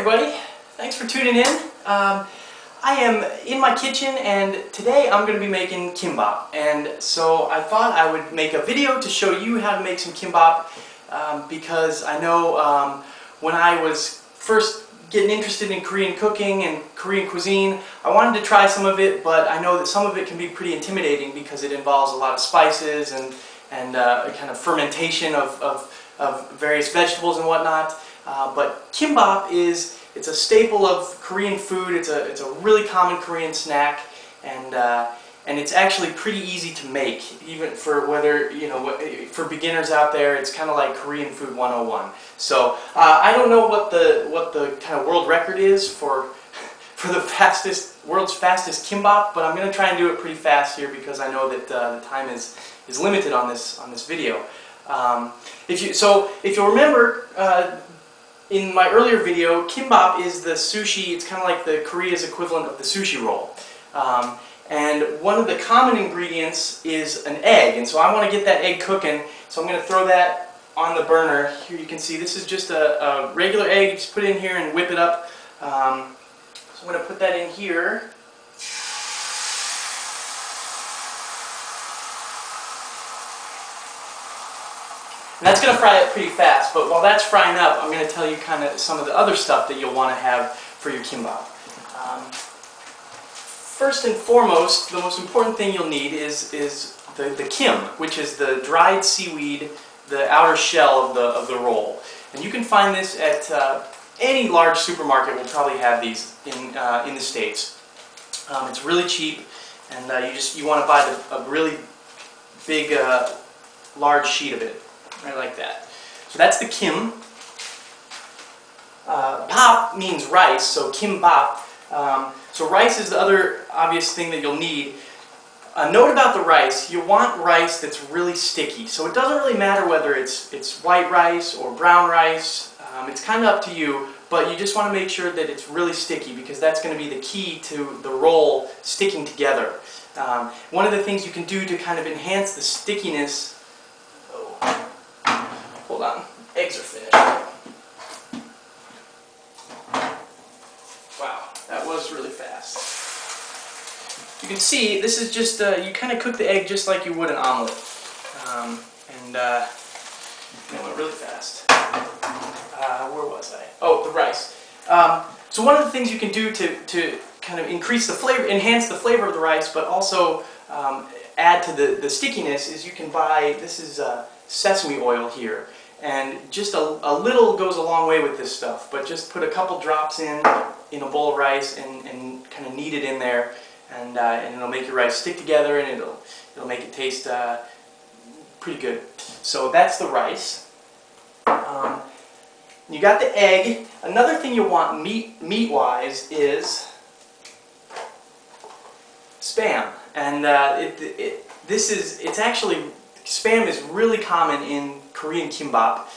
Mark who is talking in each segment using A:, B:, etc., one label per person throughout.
A: everybody, thanks for tuning in. I am in my kitchen and today I'm going to be making kimbap, and so I thought I would make a video to show you how to make some kimbap because I know when I was first getting interested in Korean cooking and Korean cuisine, I wanted to try some of it, but I know that some of it can be pretty intimidating because it involves a lot of spices and a kind of fermentation of various vegetables and whatnot. But kimbap it's a staple of Korean food. It's a really common Korean snack, and it's actually pretty easy to make, even for for beginners out there. It's kind of like Korean food 101. So I don't know what the kind of world record is for the world's fastest kimbap, but I'm going to try and do it pretty fast here because I know that the time is limited on this video. If you'll remember, in my earlier video, kimbap is the sushi. It's kind of like the Korea's equivalent of the sushi roll. And one of the common ingredients is an egg, and so I want to get that egg cooking, so I'm going to throw that on the burner. Here you can see this is just a regular egg. You just put it in here and whip it up. So I'm going to put that in here. And that's going to fry it pretty fast, but while that's frying up, I'm going to tell you kind of some of the other stuff that you'll want to have for your kimbap. First and foremost, the most important thing you'll need is the kim, which is the dried seaweed, the outer shell of the roll. And you can find this at any large supermarket. Will probably have these in the States. It's really cheap, and you want to buy a really big, large sheet of it. Right, like that. So that's the kim. Pap means rice, so kimbap. So rice is the other obvious thing that you'll need. A note about the rice: you want rice that's really sticky. So it doesn't really matter whether it's white rice or brown rice. It's kind of up to you, but you just want to make sure that it's really sticky because that's going to be the key to the roll sticking together. One of the things you can do to kind of enhance the stickiness. Hold on, eggs are finished. Wow, that was really fast. You can see this is just, you kind of cook the egg just like you would an omelet. It went really fast. Where was I? Oh, the rice. So one of the things you can do to kind of increase the flavor, enhance the flavor of the rice, but also add to the stickiness is you can buy, this is sesame oil here. And just a little goes a long way with this stuff, but just put a couple drops in a bowl of rice and kind of knead it in there, and it'll make your rice stick together, and it'll make it taste pretty good. So that's the rice. You got the egg. Another thing you'll want meat-wise is Spam, and Spam is really common in Korean kimbap,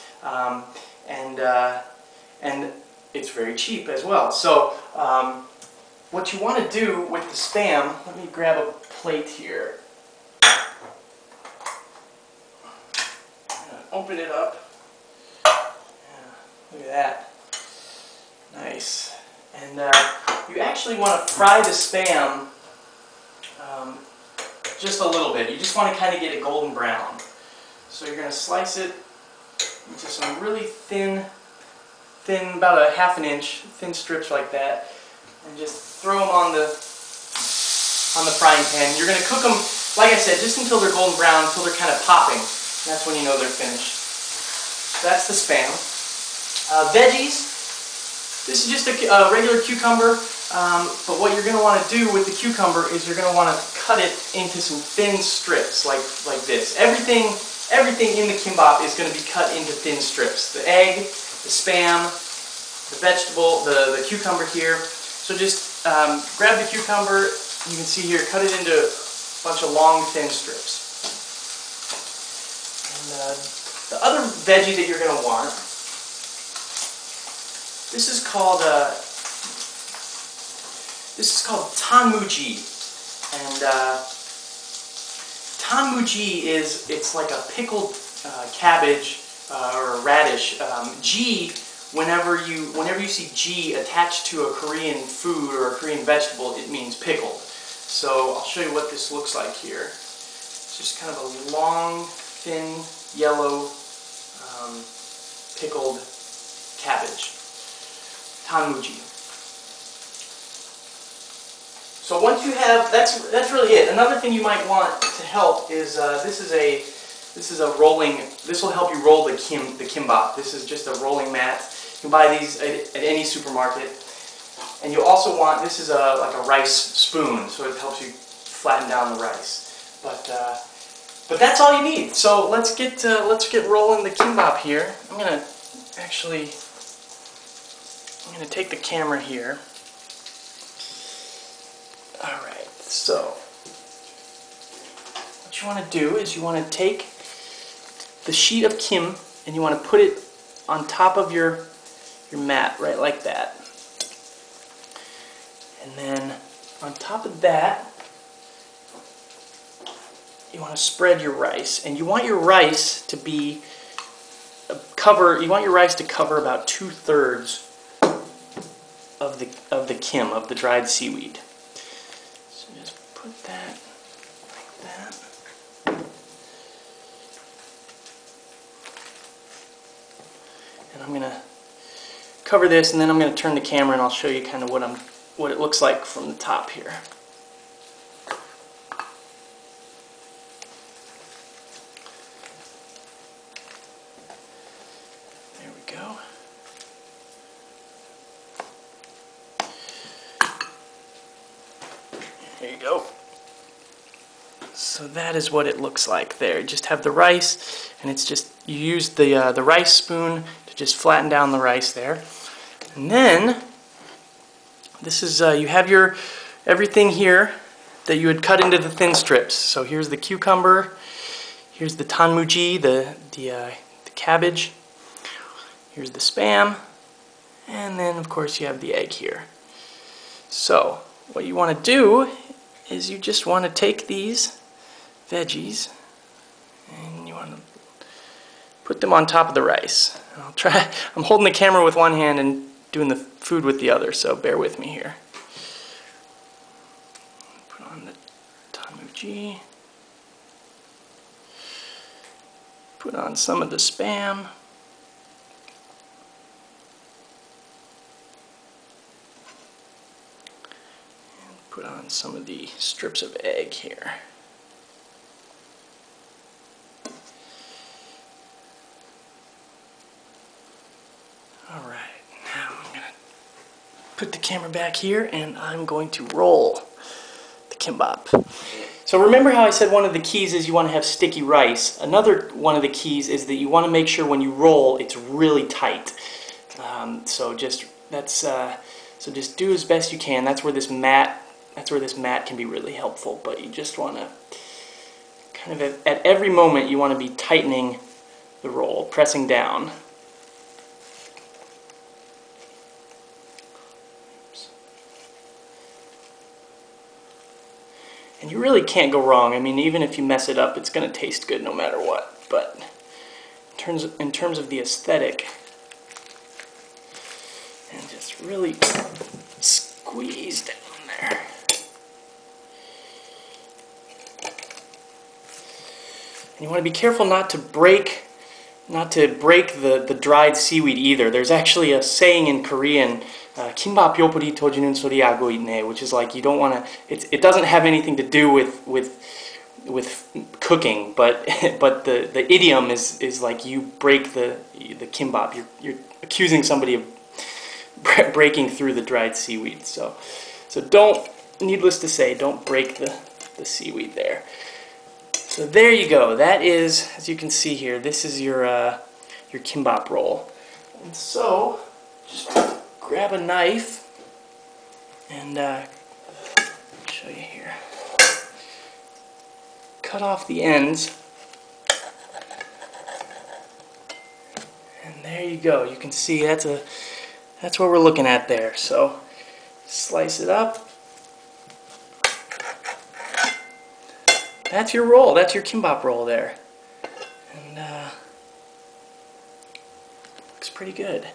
A: and it's very cheap as well. So what you want to do with the Spam, let me grab a plate here. Open it up. Yeah, look at that. Nice. And you actually want to fry the Spam just a little bit. You just want to kind of get it golden brown. So you're going to slice it into some really thin, about a ½ inch, thin strips like that, and just throw them on the frying pan. You're going to cook them, like I said, just until they're golden brown, until they're kind of popping. And that's when you know they're finished. So that's the Spam. Veggies. This is just a regular cucumber, but what you're going to want to do with the cucumber is you're going to want to cut it into some thin strips like this. Everything in the kimbap is going to be cut into thin strips. The egg, the Spam, the vegetable, the cucumber here. So just grab the cucumber, you can see here, cut it into a bunch of long thin strips. And the other veggie that you're going to want, this is called tanmuji, and tanmuji it's like a pickled cabbage or a radish. Ji whenever you see G attached to a Korean food or a Korean vegetable, it means pickled. So I'll show you what this looks like here. It's just kind of a long, thin, yellow pickled cabbage, tanmuji. So once you have, that's really it. Another thing you might want to help is this is a rolling. This will help you roll the kimbap. This is just a rolling mat. You can buy these at any supermarket. And you also want, this is like a rice spoon, so it helps you flatten down the rice. But that's all you need. So let's get rolling the kimbap here. I'm gonna take the camera here. All right. So what you want to do is you want to take the sheet of kim and you want to put it on top of your mat, right like that. And then on top of that, you want to spread your rice, and you want your rice to be you want your rice to cover about 2/3 of the kim, of the dried seaweed. So just put that like that. And I'm gonna cover this, and then I'm gonna turn the camera and I'll show you kind of what it looks like from the top here. There we go. There you go. So that is what it looks like there. You just have the rice, and it's just, you use the rice spoon to just flatten down the rice there. And then this is, you have your everything here that you would cut into the thin strips. So here's the cucumber, here's the tanmuji, the cabbage, here's the spam, and then of course you have the egg here. So what you want to do is you just want to take these veggies and you want to put them on top of the rice. I'm holding the camera with one hand and doing the food with the other, so bear with me here. Put on the tanmuji. Put on some of the spam. And put on some of the strips of egg here. Alright, now I'm going to put the camera back here and I'm going to roll the kimbap. So remember how I said one of the keys is you want to have sticky rice. Another one of the keys is that you want to make sure when you roll it's really tight. So just do as best you can. That's where this mat can be really helpful. But you just want to kind of at every moment you want to be tightening the roll, pressing down. And you really can't go wrong. I mean, even if you mess it up, it's going to taste good no matter what. But in terms of the aesthetic, and just really squeeze down there. And you want to be careful not to break the dried seaweed either. There's actually a saying in Korean, Kimbap yopuri tojinun soriago ine, which is like you don't want to. It doesn't have anything to do with cooking, but the idiom is like you break the kimbap. You're accusing somebody of breaking through the dried seaweed. So don't. Needless to say, don't break the seaweed there. So there you go. That is, as you can see here, this is your kimbap roll. And so just grab a knife and show you here. Cut off the ends, and there you go. You can see that's what we're looking at there. So slice it up. That's your roll. That's your kimbap roll there, and looks pretty good.